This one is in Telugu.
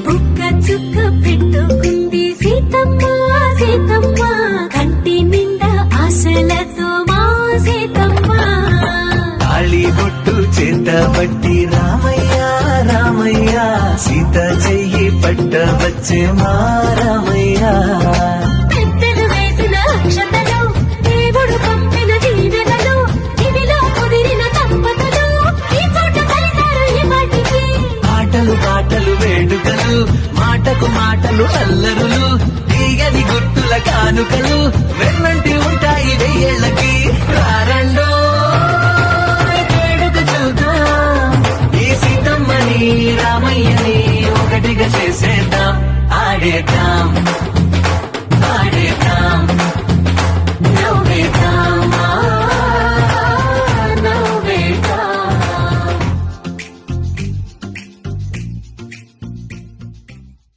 బుక్క చుక్క పెట్టుకుంది సీతమ్మ సీతమ్మ, కంటి నిండా ఆశలతో మా సీతమ్మ. తాళి బొట్టు చేతబట్టి రామయ్య రామయ్య, సీత చెయ్యి పట్ట వచ్చే మా రామయ్య. పెద్దలు వేసిన అక్షతలు, దేవుడు పంపిన దీవెనలు, ఇవిలో కుదిరిన దంపతులు ఈ చోట కలిశారు ఈ పాటికి. ఆటలు పాటలు వేడుకలు, మాటకు మాటలు అల్లరులు, తీయని గుర్తుల కానుకలు వెన్నంటి ఉంటాయి వెయ్యేళ్ళకి. రారండో వేడుక చూద్దాం, ఈ సీతమ్మని రామయ్యని ఒకటిగా చేసేద్దాం, ఆడేద్దాం.